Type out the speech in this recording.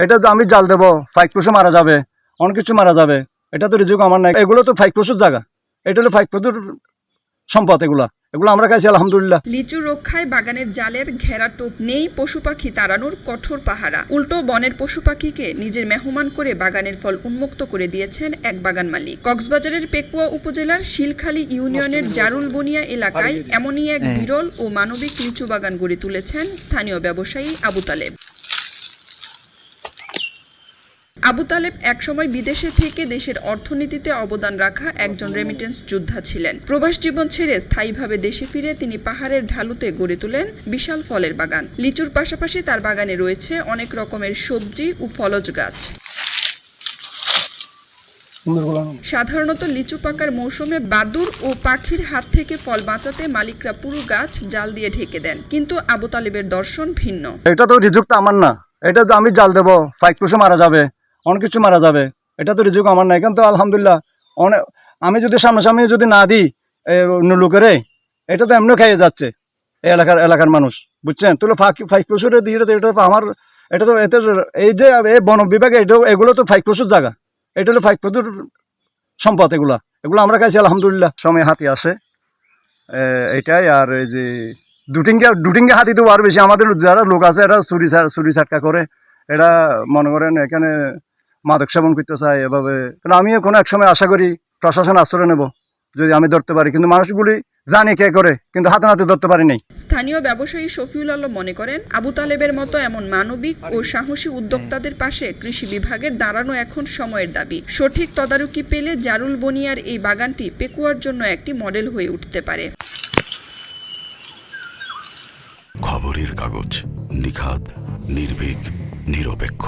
এটা তো আমি জাল দেবো, ফাইক পশু মারা যাবে, অনেক কিছু মারা যাবে, এটা তো রিজিক আমার নাই। এগুলো তো ফাইক পশুর জায়গা, এটা হলো ফাইক পশুর সম্পদ। এগুলো আমরা খাইছি আলহামদুলিল্লাহ। লিচু রক্ষায় বাগানের জালের ঘেরা টোপ নেই, পশু পাখি তাড়ানোর কঠোর পাহারা। উল্টো বনের পশু পাখিকে নিজের মেহমান করে বাগানের ফল উন্মুক্ত করে দিয়েছেন এক বাগান মালিক। কক্সবাজারের পেকুয়া উপজেলার শিলখালী ইউনিয়নের জারুল বনিয়া এলাকায় এমনই এক বিরল ও মানবিক লিচু বাগান গড়ে তুলেছেন স্থানীয় ব্যবসায়ী আবু তালেব। আবু তালেব একসময় বিদেশে থেকে দেশের অর্থনীতিতে অবদান রাখা একজন রেমিটেন্স যোদ্ধা ছিলেন। প্রবাস জীবন ছেড়ে স্থায়ীভাবে দেশে ফিরে তিনি পাহাড়ের ঢালুতে গড়ে তোলেন বিশাল ফলের বাগান। লিচুর পাশাপাশি তার বাগানে রয়েছে অনেক রকমের সবজি ও ফলজ গাছ। সাধারণত লিচু পাকার মৌসুমে বাদুর ও পাখির হাত থেকে ফল বাঁচাতে মালিকরা পুরো গাছ জাল দিয়ে ঢেকে দেন, কিন্তু আবু তালেবের দর্শন ভিন্ন। এটা তো রিজিক তো আমার না, এটা তো আমি জাল দেবো, ফাইক পশু মারা যাবে, অনেক কিছু মারা যাবে, এটা তো রিজিক আমার নাই। কিন্তু আলহামদুলিল্লাহ অনেক, আমি যদি সামনাসামনি যদি না দিই অন্য লোকেরে, এটা তো এমনিও খাইয়ে যাচ্ছে এই এলাকার মানুষ, বুঝছেন? তুলো ফাইক পশুরে দিয়ে এটা তো আমার, এটা তো এতে এই যে এই বন বিভাগে এগুলো তো ফাইক পশুর জায়গা, এটা হলো ফাইক পশুর সম্পদ। এগুলো আমরা খাইছি আলহামদুলিল্লাহ। সময় হাতি আসে এটাই। আর এই যে দুটিঙ্গে হাতি তো আর বেশি, আমাদের যারা লোক আছে এরা চুরি চাটকা করে, এরা মনে করেন এখানে মাদক সেবন করতে চায় এভাবে। কারণ আমি কোনো এক সময় আশা করি প্রশাসন আশ্রয় নেব যদি আমি ধরতে পারি, কিন্তু মানুষগুলি জানি কে করে, কিন্তু হাতে নাতে ধরতে পারি নাই। স্থানীয় ব্যবসায়ী শফিউল আলম মনে করেন, আবু তালেবের মতো এমন মানবিক ও সাহসী উদ্যোক্তাদের পাশে কৃষি বিভাগের দাঁড়ানো এখন সময়ের দাবি। সঠিক তদারকি পেলে জারুল বনিয়ার এই বাগানটি পেকুয়ার জন্য একটি মডেল হয়ে উঠতে পারে। খবরের কাগজ, নিখাদ, নির্ভীক, নিরপেক্ষ।